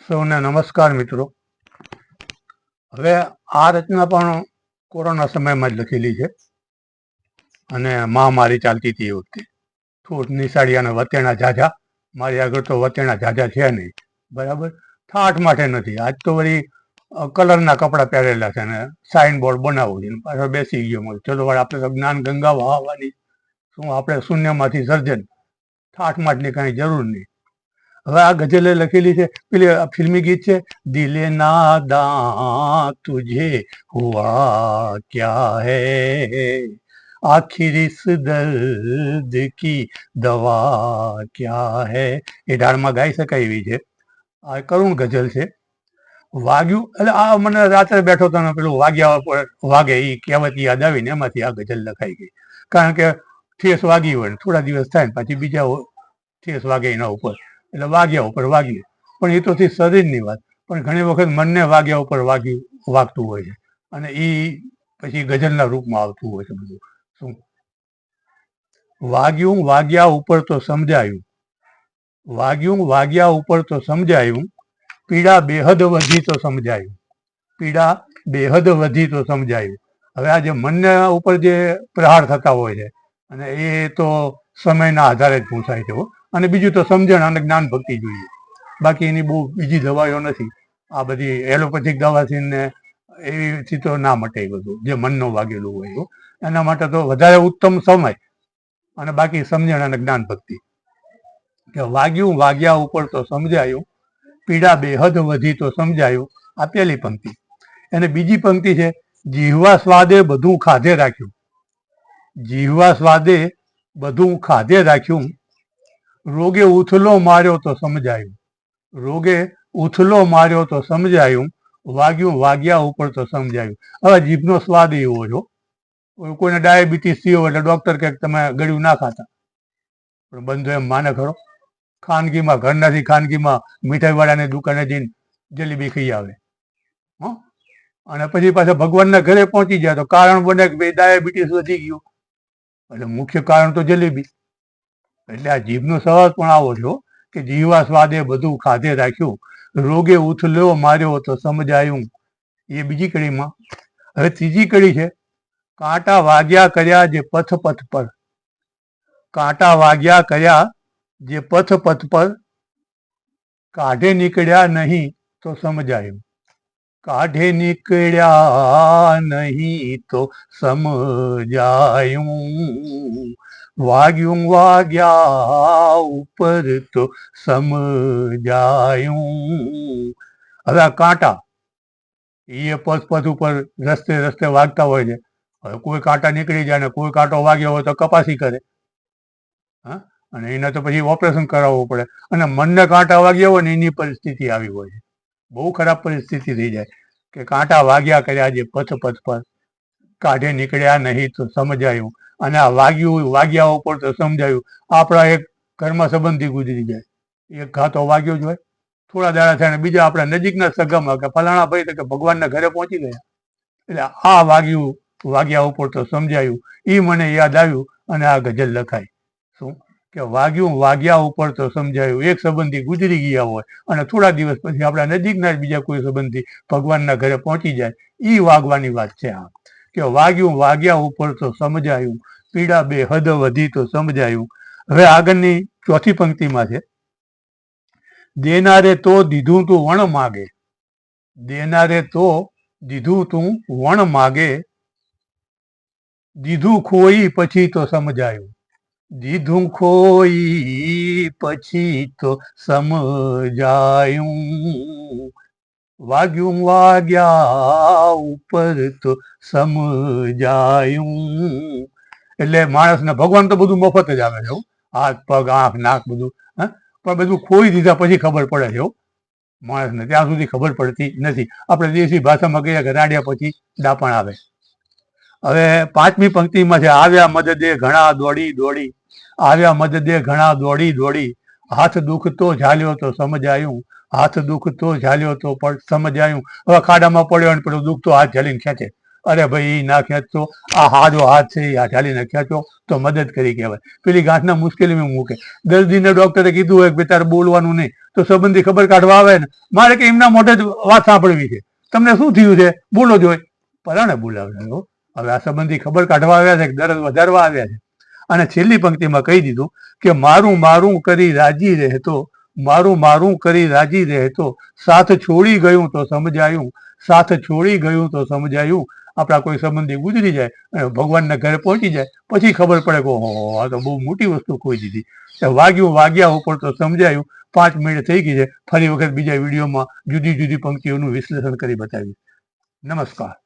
સૌને નમસ્કાર મિત્રો. હવે આ રચના પણ કોરોના સમયમાં જ લખેલી છે અને મહામારી ચાલતી હતી એ વખતે. થોડ નિશાળી અને વતેણા ઝાઝા, મારી આગળ તો વતેણા ઝાઝા છે નહીં, બરાબર. ઠાઠ માટે નથી, આજ તો વળી કલરના કપડાં પહેરેલા છે ને સાઇન બોર્ડ બનાવવું છે, પાછો બેસી ગયો મને. ચલો વાળ આપણે તો જ્ઞાન ગંગા વહાવવાની, શું આપણે શૂન્યમાંથી સર્જન, ઠાઠ માટની કાંઈ જરૂર નહીં. હવે આ ગઝલે લખેલી છે, પેલી ફિલ્મી ગીત છે, દિલે નાદાં તુझे હુઆ ક્યા હૈ, આખિર ઇસ દર્દ કી દવા ક્યા હૈ, એ ઢાળમાં ગાઈ શકાય એવી છે. આ કરુણ ગઝલ છે. વાગ્યું એટલે આ મને રાત્રે બેઠો તો પેલું વાગ્યા પર વાગે એ કહેવત યાદ આવીને એમાંથી આ ગઝલ લખાઈ ગઈ. કારણ કે ઠેસ વાગી હોય ને થોડા દિવસ થાય ને પાછી બીજા ઠેસ વાગે એના ઉપર, એટલે વાગ્યા ઉપર વાગ્યું. પણ એ તો થી શરીરની વાત, પણ ઘણી વખત મનને વાગ્યા ઉપર વાગતું હોય છે અને એ પછી ગઝલના રૂપમાં આવતું હોય છે બધું. શું વાગ્યું વાગ્યા ઉપર તો સમજાયું, વાગ્યું વાગ્યા ઉપર તો સમજાયું, પીડા બેહદ વધી તો સમજાયું, પીડા બેહદ વધી તો સમજાયું. હવે આ જે મનના ઉપર જે પ્રહાર થતા હોય છે અને એ તો સમયના આધારે જ પૂછાય છે. અને બીજું તો સમજણ અને જ્ઞાન ભક્તિ જોઈએ, બાકી એની બહુ બીજી દવાઈઓ નથી. આ બધી એલોપેથિક દવાથી ને એવીથી તો ના મટે બધું જે મનનું વાગેલું હોય. એના માટે તો વધારે ઉત્તમ સમય અને બાકી સમજણ અને જ્ઞાન ભક્તિ. કે વાગ્યું વાગ્યા ઉપર તો સમજાયું, પીડા બેહદ વધી તો સમજાયું. આ પહેલી પંક્તિ. અને બીજી પંક્તિ છે, જીહવા સ્વાદે બધું ખાધે રાખ્યું, જીહવા સ્વાદે બધું ખાધે રાખ્યું, રોગે ઉથલો માર્યો તો સમજાયું, રોગે ઉથલો માર્યો તો સમજાયું, વાગ્યું વાગ્યા ઉપર તો સમજાયું. હવે જીભનો સ્વાદ એવો છો, કોઈને ડાયાબિટીસ થયો એટલે ડૉક્ટર કહે તમે ગળ્યું ના ખાતા, પણ બંધો એમ માને ખરો? ખાનગીમાં, ઘરનાથી ખાનગીમાં મીઠાઈવાળાની દુકાને જઈને જલેબી ખાઈ આવે, હં, અને પછી પાછા ભગવાનના ઘરે પહોંચી જાય તો કારણ બને કે ભાઈ ડાયાબિટીસ વધી ગયું, એટલે મુખ્ય કારણ તો જલેબી. એટલે આ જીભનો સ્વાદ પણ આવો છો કે જીવા સ્વાદે બધું ખાધે રાખ્યું, રોગે ઉથલ્યો માર્યો તો સમજાયું. એ બીજી કડીમાં. હવે ત્રીજી કડી છે, કાંટા વાગ્યા કર્યા જે પથ પથ પર, કાંટા વાગ્યા કર્યા જે પથ પથ પર, કાઢે નીકળ્યા નહીં તો સમજાયું, કાઢે નીકળ્યા નહીં તો સમજાયું, વાગ્યું વાગ્યા ઉપર તો સમજાયું. હવે આ કાંટા એ પથ પથ ઉપર રસ્તે રસ્તે વાગતા હોય છે. હવે કોઈ કાંટા નીકળી જાય ને કોઈ કાંટો વાગ્યો હોય તો કપાસી કરે, હા, અને એને તો પછી ઓપરેશન કરાવવું પડે. અને મનને કાંટા વાગ્યા હોય ને એની પરિસ્થિતિ આવી હોય છે, બહુ ખરાબ પરિસ્થિતિ થઈ જાય કે કાંટા વાગ્યા કર્યા જે પથ પથ પર, કાઢે નીકળ્યા નહીં તો સમજાયું. અને આ વાગ્યું વાગ્યા ઉપર તો સમજાયું. આપણા એક ઘરમાં સંબંધી ગુજરી જાય, એક ઘા તો વાગ્યો જ હોય, થોડા દાડા થાય ને બીજા આપણા નજીકના સગામાં કે ફલાણા ભાઈ તો કે ભગવાનના ઘરે પહોંચી ગયા, એટલે આ વાગ્યું વાગ્યા ઉપર તો સમજાયું. એ મને યાદ આવ્યું અને આ ગઝલ લખાય. શું કે વાગ્યું વાગ્યા ઉપર તો સમજાયું, એક સંબંધી ગુજરી ગયા હોય અને થોડા દિવસ પછી આપણા નજીકના જ બીજા કોઈ સંબંધી ભગવાનના ઘરે પહોંચી જાય, એ વાગવાની વાત છે. આ કે વાગ્યું વાગ્યા ઉપર તો સમજાયું, પીડા બેહદ વધી તો સમજાયું. હવે આગળની ચોથી પંક્તિમાં છે, દેનારે તો દીધું તું વણ માગે, દેનારે તો દીધું તું વણ માગે, દીધું ખોઈ પછી તો સમજાયું, દીધું ખોઈ પછી તો સમજાયું, વાગ્યું વાગ્યા ઉપર તો સમજાયું. એટલે માણસને ભગવાન તો બધું મફત જ આવે છે, હાથ પગ આંખ નાક બધું, પણ બધું ખોઈ દીધા પછી ખબર પડે છે માણસને, ત્યાં સુધી ખબર પડતી નથી. આપણે દેશી ભાષામાં કહીએ કે રાડ્યા પછી ડાપણ આવે. હવે પાંચમી પંક્તિમાં છે, આવ્યા મદદે ઘણા દોડી દોડી, આવ્યા મદદે ઘણા દોડી દોડી, હાથ દુખતો ઝાલ્યો તો સમજાયું, હાથ દુખતો ઝાલ્યો તો સમજાયું. હવે ખાડામાં પડ્યો ને પેલું દુખતો હાથ ઝાલીને ખેંચે, અરે ભાઈ ના ખેંચતો, આ હાજો હાથ છે એ ઢાલીને ખેંચો તો મદદ કરી કહેવાય. પેલી ગાંઠના મુશ્કેલીમાં મૂકે. દર્દીને ડોક્ટરે કીધું હોય કે તારે બોલવાનું નહીં, તો સંબંધી ખબર કાઢવા આવે ને, મારે કે એમના મોઢે જ વાત સાંભળવી છે, તમને શું થયું છે બોલો જ હોય, પરાણે બોલાવે. હવે આ સંબંધી ખબર કાઢવા આવ્યા છે કે દર્દ વધારવા આવ્યા છે. અને છેલ્લી પંક્તિમાં કહી દીધું કે મારું મારું કરી રાજી રહેતો, મારું મારું કરી રાજી રહેતો, સાથ છોડી ગયું તો સમજાયું, સાથ છોડી ગયું તો સમજાયું. આપણા કોઈ સંબંધી ગુજરી જાય અને ભગવાનના ઘરે પહોંચી જાય પછી ખબર પડે કે આ તો બહુ મોટી વસ્તુ ખોઈ દીધી. વાગ્યું વાગ્યા ઉપર તો સમજાયું. 5 મિનિટ થઈ ગઈ છે. ફરી વખત બીજા વિડીયોમાં જુદી જુદી પંક્તિઓનું વિશ્લેષણ કરી બતાવીશ. નમસ્કાર.